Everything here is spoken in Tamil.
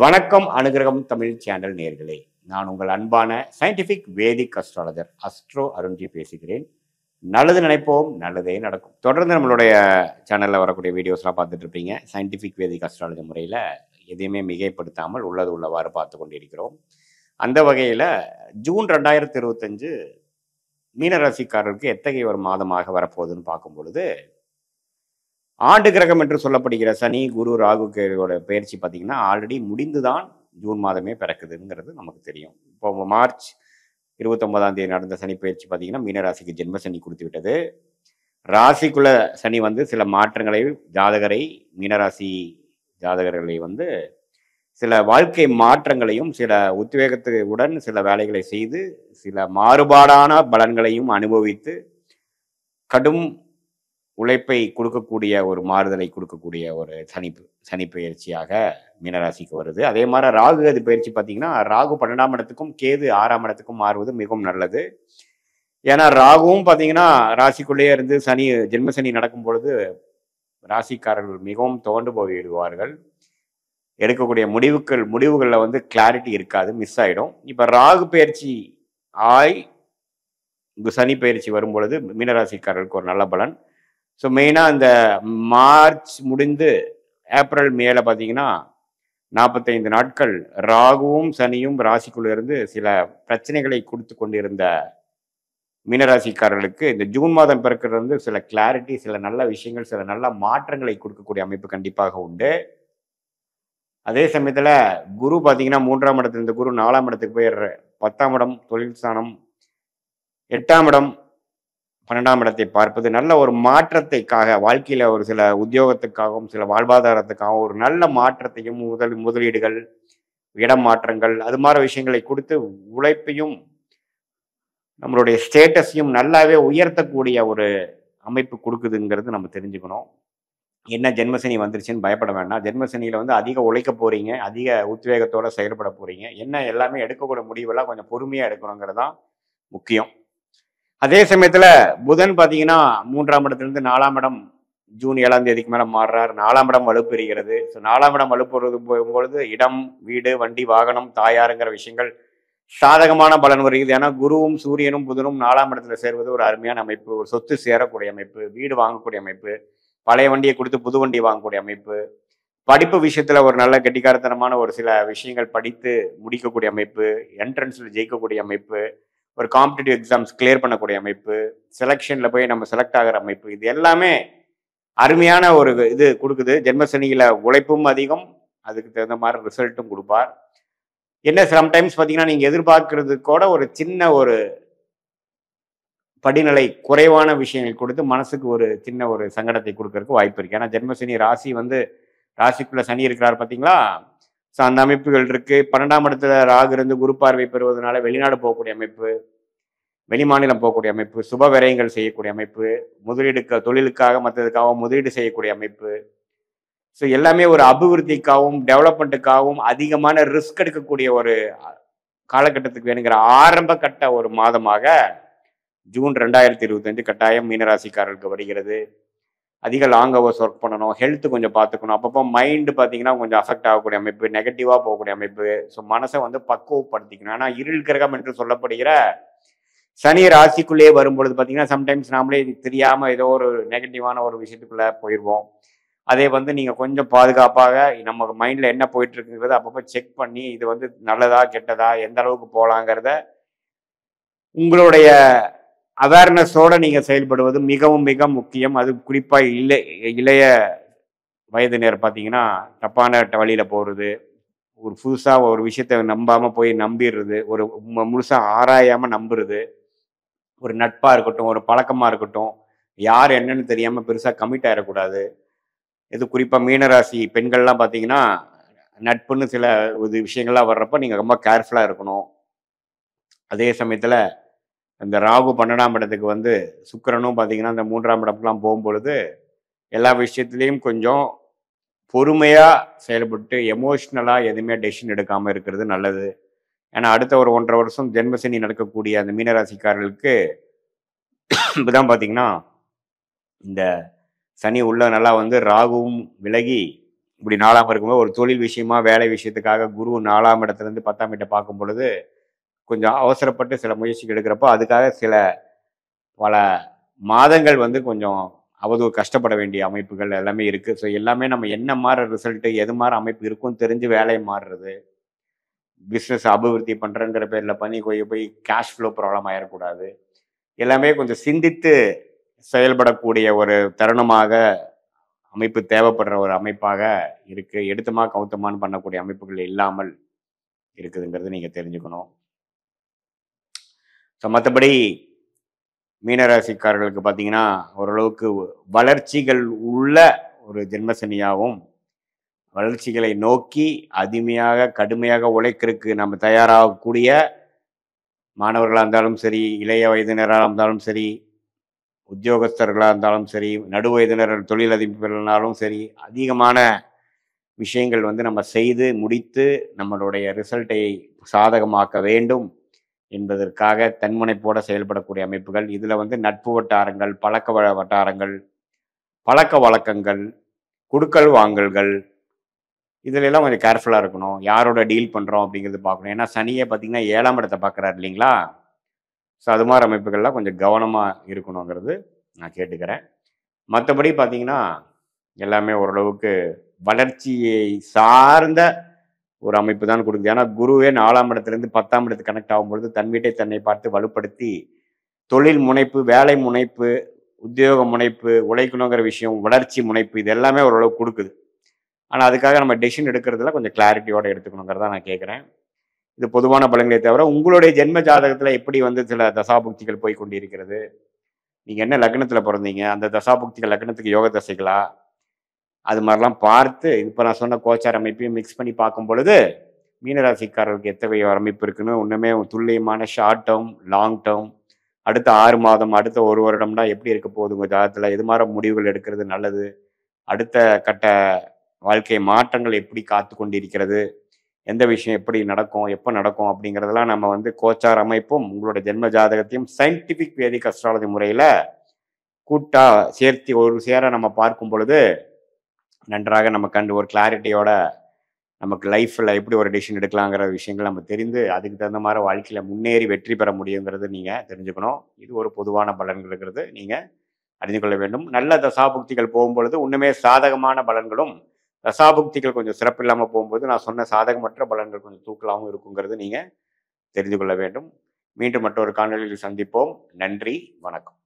வணக்கம் அனுகிரகம் தமிழ் சேனல் நேர்களே, நான் உங்கள் அன்பான சயின்டிபிக் வேதிக் அஸ்ட்ராலஜர் அஸ்ட்ரோ அருண்ஜி பேசுகிறேன். நல்லது நினைப்போம், நல்லதே நடக்கும். தொடர்ந்து நம்மளுடைய சேனலில் வரக்கூடிய வீடியோஸ்லாம் பார்த்துட்டு இருப்பீங்க. சயின்டிபிக் வேதிக் அஸ்ட்ராலஜி முறையில் எதையுமே மிகைப்படுத்தாமல் உள்ளது உள்ளவாறு பார்த்து கொண்டிருக்கிறோம். அந்த வகையில் ஜூன் 2025 மீனராசிக்காரருக்கு எத்தகைய ஒரு மாதமாக வரப்போகுதுன்னு பார்க்கும் பொழுது, ஆண்டு கிரகம் என்று சொல்லப்படுகிற சனி, குரு, ராகு, கேதுவோட பயிற்சி பார்த்தீங்கன்னா ஆல்ரெடி முடிந்து தான் ஜூன் மாதமே பிறக்குதுங்கிறது நமக்கு தெரியும். இப்போ மார்ச் 29ஆம் தேதி நடந்த சனி பயிற்சி பார்த்தீங்கன்னா மீனராசிக்கு ஜென்ம சனி கொடுத்து விட்டது. ராசிக்குள்ள சனி வந்து சில மாற்றங்களை மீனராசி ஜாதகர்களை சில வாழ்க்கை மாற்றங்களையும் சில உத்வேகத்துடன் சில வேலைகளை செய்து சில மாறுபாடான பலன்களையும் அனுபவித்து கடும் உழைப்பை கொடுக்கக்கூடிய ஒரு மாறுதலை கொடுக்கக்கூடிய ஒரு சனி பயிற்சியாக மீனராசிக்கு வருது. அதே மாதிரி ராகு கேது பயிற்சி பார்த்தீங்கன்னா ராகு 12ஆம் இடத்துக்கும் கேது 6ஆம் இடத்துக்கும் மாறுவது மிகவும் நல்லது. ஏன்னா ராகுவும் பார்த்தீங்கன்னா ராசிக்குள்ளேயே இருந்து ஜென்ம சனி நடக்கும் பொழுது ராசிக்காரர்கள் மிகவும் துவண்டு போய்விடுவார்கள். எடுக்கக்கூடிய முடிவுகளில் கிளாரிட்டி இருக்காது, மிஸ் ஆகிடும். இப்போ ராகு பயிற்சி சனி பயிற்சி வரும் பொழுது மீனராசிக்காரர்களுக்கு ஒரு நல்ல பலன். ஸோ மெயினாக இந்த மார்ச் முடிந்து ஏப்ரல் மேல பார்த்தீங்கன்னா 45 நாட்கள் ராகுவும் சனியும் ராசிக்குள்ள இருந்து சில பிரச்சனைகளை கொடுத்து கொண்டிருந்த மீனராசிக்காரர்களுக்கு இந்த ஜூன் மாதம் பிறக்கிறது சில கிளாரிட்டி, சில நல்ல விஷயங்கள், சில நல்ல மாற்றங்களை கொடுக்கக்கூடிய அமைப்பு கண்டிப்பாக உண்டு. அதே சமயத்தில் குரு பார்த்தீங்கன்னா 3ஆம் இடத்துல இருந்த குரு 4ஆம் இடத்துக்கு போய் 10ஆம் இடம் தொழில் ஸ்தானம், 8ஆம் இடம் 12ஆம் இடத்தை பார்ப்பது நல்ல ஒரு மாற்றத்தைக்காக, வாழ்க்கையில் ஒரு சில உத்தியோகத்துக்காகவும் சில வாழ்வாதாரத்துக்காகவும் ஒரு நல்ல மாற்றத்தையும் முதலீடுகள், இடம் மாற்றங்கள், அது மாதிரி விஷயங்களை கொடுத்து உழைப்பையும் நம்மளுடைய ஸ்டேட்டஸையும் நல்லாவே உயர்த்தக்கூடிய ஒரு அமைப்பு கொடுக்குதுங்கிறது நம்ம தெரிஞ்சுக்கணும். என்ன ஜென்மசனி வந்துருச்சுன்னு பயப்பட வேண்டாம். ஜென்மசனியில் அதிக உழைக்க போகிறீங்க, அதிக உத்வேகத்தோடு செயல்பட போகிறீங்க. என்ன எல்லாமே எடுக்கக்கூடிய முடிவெல்லாம் கொஞ்சம் பொறுமையாக எடுக்கணுங்கிறது தான் முக்கியம். அதே சமயத்தில் புதன் பார்த்தீங்கன்னா 3ஆம் இடத்துலேருந்து 4ஆம் இடம் ஜூன் 7ஆம் தேதிக்கு மேலே மாறுறார். 4ஆம் இடம் வலுப்பெறுகிறது. ஸோ 4ஆம் இடம் வலுப்பெறுவது போகும்பொழுது இடம், வீடு, வண்டி, வாகனம், தாயாருங்கிற விஷயங்கள் சாதகமான பலன் வருகிறது. ஏன்னா குருவும் சூரியனும் புதனும் 4ஆம் இடத்துல சேர்வது ஒரு அருமையான அமைப்பு. ஒரு சொத்து சேரக்கூடிய அமைப்பு, வீடு வாங்கக்கூடிய அமைப்பு, பழைய வண்டியை கொடுத்து புது வண்டி வாங்கக்கூடிய அமைப்பு, படிப்பு விஷயத்தில் ஒரு நல்ல கெட்டிக்காரத்தனமான ஒரு சில விஷயங்கள் படித்து முடிக்கக்கூடிய அமைப்பு, என்ட்ரன்ஸில் ஜெயிக்கக்கூடிய அமைப்பு, ஒரு காம்படிட்டிவ் எக்ஸாம்ஸ் கிளியர் பண்ணக்கூடிய அமைப்பு, செலெக்ஷனில் போய் நம்ம செலக்ட் ஆகிற அமைப்பு, இது எல்லாமே அருமையான ஒரு இது கொடுக்குது. ஜென்மசனியில் உழைப்பும் அதிகம், அதுக்கு தகுந்த மாதிரி ரிசல்ட்டும் கொடுப்பார். என்ன சம்டைம்ஸ் பார்த்தீங்கன்னா நீங்கள் எதிர்பார்க்கறது கூட ஒரு சின்ன ஒரு படிநிலை குறைவான விஷயங்கள் கொடுத்து மனசுக்கு ஒரு சின்ன ஒரு சங்கடத்தை கொடுக்கறதுக்கு வாய்ப்பு இருக்குது. ஏன்னா ஜென்மசனி ராசிக்குள்ள சனி இருக்கிறார் பார்த்தீங்களா. ஸோ அந்த அமைப்புகள் இருக்குது. 12ஆம் இடத்துல ராகு இருந்து குரு பார்வை பெறுவதனால வெளிநாடு போகக்கூடிய அமைப்பு, வெளிமாநிலம் போகக்கூடிய அமைப்பு, சுப விரயங்கள் செய்யக்கூடிய அமைப்பு, தொழிலுக்காக மற்றதுக்காகவும் முதலீடு செய்யக்கூடிய அமைப்பு. ஸோ எல்லாமே ஒரு அபிவிருத்திக்காகவும் டெவலப்மெண்ட்டுக்காகவும் அதிகமான ரிஸ்க் எடுக்கக்கூடிய ஒரு காலகட்டத்துக்கு வேணுங்கிற ஆரம்ப கட்ட ஒரு மாதமாக ஜூன் 2025 கட்டாயம் மீனராசிக்காரர்களுக்கு வருகிறது. அதிக லாங் ஹவர்ஸ் ஒர்க் பண்ணணும், ஹெல்த் கொஞ்சம் பார்த்துக்கணும். அப்பப்போ மைண்டு பார்த்தீங்கன்னா கொஞ்சம் அஃபெக்ட் ஆகக்கூடிய அமைப்பு, நெகட்டிவாக போகக்கூடிய அமைப்பு. ஸோ மனசை பக்குவப்படுத்திக்கணும். ஆனால் இருள் கிரகம் என்று சொல்லப்படுகிற சனி ராசிக்குள்ளேயே வரும்பொழுது பார்த்தீங்கன்னா சம்டைம்ஸ் நாமளே தெரியாமல் ஏதோ ஒரு நெகட்டிவான ஒரு விஷயத்துக்குள்ளே போயிடுவோம். அதே நீங்கள் கொஞ்சம் பாதுகாப்பாக நம்ம மைண்டில் என்ன போயிட்டு இருக்குங்கிறத அப்பப்போ செக் பண்ணி இது நல்லதா கெட்டதா எந்த அளவுக்கு போகலாங்கிறத உங்களுடைய அவேர்னஸோடு நீங்கள் செயல்படுவது மிகவும் மிக முக்கியம். அது குறிப்பாக இளைய வயதினர் பார்த்தீங்கன்னா தப்பான வழியில் போகிறது, ஒரு புதுசாக ஒரு விஷயத்தை நம்பாமல் போய் நம்பிடுறது, ஒரு முழுசாக ஆராயாமல் நம்புறது, ஒரு நட்பாக இருக்கட்டும், ஒரு பழக்கமாக இருக்கட்டும், யார் என்னன்னு தெரியாமல் பெருசாக கமிட் ஆகிடக்கூடாது. இது குறிப்பாக மீனராசி பெண்கள்லாம் பார்த்தீங்கன்னா நட்புன்னு சில விஷயங்கள்லாம் வர்றப்போ நீங்கள் ரொம்ப கேர்ஃபுல்லாக இருக்கணும். அதே சமயத்தில் இந்த ராகு 12ஆம் இடத்துக்கு சுக்கிரனும் பார்த்தீங்கன்னா இந்த 3ஆம் இடத்துக்குலாம் போகும்பொழுது எல்லா விஷயத்துலேயும் கொஞ்சம் பொறுமையாக செயல்பட்டு எமோஷ்னலாக எதுவுமே டெசிஷன் எடுக்காமல் இருக்கிறது நல்லது. ஏன்னா அடுத்த ஒரு 1.5 வருஷம் ஜென்மசனி நடக்கக்கூடிய அந்த மீனராசிக்காரர்களுக்கு இப்போதான் பார்த்தீங்கன்னா இந்த சனி உள்ள நல்லா ராகுவும் விலகி இப்படி 4ஆம் இருக்கும்போது ஒரு தொழில் விஷயமா வேலை விஷயத்துக்காக குரு 4ஆம் இடத்துல இருந்து 10ஆம் இடத்தை பார்க்கும் பொழுது கொஞ்சம் அவசரப்பட்டு சில முயற்சிகள் எடுக்கிறப்போ அதுக்காக சில பல மாதங்கள் வந்து கொஞ்சம் அவதூறு கஷ்டப்பட வேண்டிய அமைப்புகள் எல்லாமே இருக்கு. ஸோ எல்லாமே நம்ம என்ன மாதிரி ரிசல்ட் எது மாதிரி அமைப்பு இருக்கும்னு தெரிஞ்சு வேலையை மாறுறது, பிஸ்னஸ் அபிவிருத்தி பண்றேங்கிற பேர்ல பண்ணி போய் போய் கேஷ் ஃப்ளோ ப்ராப்ளம் ஆயிடக்கூடாது. எல்லாமே கொஞ்சம் சிந்தித்து செயல்படக்கூடிய ஒரு தருணமாக அமைப்பு தேவைப்படுற ஒரு அமைப்பாக இருக்கு. எடுத்தமா கவுத்தமான்னு பண்ணக்கூடிய அமைப்புகள் இல்லாமல் இருக்குதுங்கிறது நீங்க தெரிஞ்சுக்கணும். ஸோ மற்றபடி மீனராசிக்காரர்களுக்கு பார்த்தீங்கன்னா ஓரளவுக்கு வளர்ச்சிகள் உள்ள ஒரு ஜென்மசனியாகவும், வளர்ச்சிகளை நோக்கி அதிமையாக கடுமையாக உழைக்கிறதுக்கு நம்ம தயாராகக்கூடிய மாணவர்களாக இருந்தாலும் சரி, இளைய வயதினராக இருந்தாலும் சரி, உத்தியோகஸ்தர்களாக இருந்தாலும் சரி, நடுவயதினர் தொழிலதிபர்களாலும் சரி, அதிகமான விஷயங்கள் வந்து நம்ம செய்து முடித்து நம்மளுடைய ரிசல்ட்டை சாதகமாக்க வேண்டும் என்பதற்காக தன்முனைப்போட செயல்படக்கூடிய அமைப்புகள். இதில் வந்து நட்பு வட்டாரங்கள், வட்டாரங்கள், பழக்க வழக்கங்கள், குடுக்கல் வாங்கல்கள், இதுல எல்லாம் கொஞ்சம் கேர்ஃபுல்லாக இருக்கணும். யாரோட டீல் பண்ணுறோம் அப்படிங்கிறது பார்க்கணும். ஏன்னா சனியை பார்த்தீங்கன்னா 7ஆம் இடத்தை பார்க்குறாரு இல்லைங்களா? ஸோ அது மாதிரி அமைப்புகள்லாம் கொஞ்சம் கவனமாக இருக்கணுங்கிறது நான் கேட்டுக்கிறேன். மற்றபடி பார்த்தீங்கன்னா எல்லாமே ஓரளவுக்கு வளர்ச்சியை சார்ந்த ஒரு அமைப்பு தான் கொடுக்குது. ஏன்னா குருவே 4ஆம் இடத்துலேருந்து 10ஆம் இடத்துக்கு கனெக்ட் ஆகும்பொழுது தன் வீட்டை தன்னை பார்த்து வலுப்படுத்தி தொழில் முனைப்பு, வேலை முனைப்பு, உத்தியோக முனைப்பு, உழைக்கணுங்கிற விஷயம், வளர்ச்சி முனைப்பு இது எல்லாமே ஓரளவுக்கு கொடுக்குது. ஆனால் அதுக்காக நம்ம டெசிஷன் எடுக்கிறதுல கொஞ்சம் கிளாரிட்டியோடு எடுத்துக்கணுங்கிறத நான் கேட்குறேன். இது பொதுவான பலன்களே தவிர உங்களுடைய ஜென்ம ஜாதகத்தில் எப்படி வந்து சில தசாபுக்திகள் போய் கொண்டிருக்கிறது, நீங்கள் என்ன லக்னத்தில் பிறந்தீங்க, அந்த தசாபுக்திகள் லக்னத்துக்கு யோக தசைகளா, அது மாதிரிலாம் பார்த்து இப்போ நான் சொன்ன கோச்சார் அமைப்பையும் மிக்ஸ் பண்ணி பார்க்கும் பொழுது மீனராசிக்காரர்களுக்கு எத்தகைய அமைப்பு இருக்குன்னு ஒன்றுமே துல்லியமான ஷார்ட் டேர்ம், லாங் டேர்ம், அடுத்த 6 மாதம், அடுத்த 1 வருடம்னா எப்படி இருக்க போகுது உங்கள் ஜாதகத்தில், எது மாதிரி முடிவுகள் எடுக்கிறது நல்லது, அடுத்த கட்ட வாழ்க்கை மாற்றங்கள் எப்படி காத்து கொண்டிருக்கிறது, எந்த விஷயம் எப்படி நடக்கும், எப்போ நடக்கும் அப்படிங்கிறதெல்லாம் நம்ம வந்து கோச்சார் அமைப்பும் உங்களோட ஜென்ம ஜாதகத்தையும் சயின்டிஃபிக் வேதிக் அஸ்ட்ராலஜி முறையில் கூட்டா சேர்த்து ஒரு சேர நம்ம பார்க்கும் பொழுது நன்றாக நம்ம கண்டு ஒரு கிளாரிட்டியோட நமக்கு லைஃப்பில் எப்படி ஒரு டெசிஷன் எடுக்கலாங்கிற விஷயங்கள் நம்ம தெரிந்து அதுக்கு தகுந்த மாதிரி வாழ்க்கையில் முன்னேறி வெற்றி பெற முடியுங்கிறது நீங்கள் தெரிஞ்சுக்கணும். இது ஒரு பொதுவான பலன்களுங்கிறது நீங்கள் அறிந்து கொள்ள வேண்டும். நல்ல தசாபுக்திகள் போகும்பொழுது இன்னுமே சாதகமான பலன்களும், தசாபுக்திகள் கொஞ்சம் சிறப்பு இல்லாமல் போகும்போது நான் சொன்ன சாதகமற்ற பலன்கள் கொஞ்சம் தூக்கலாகவும் இருக்குங்கிறது நீங்கள் தெரிந்து கொள்ள வேண்டும். மீண்டும் மற்றொரு காணொலியில் சந்திப்போம். நன்றி, வணக்கம்.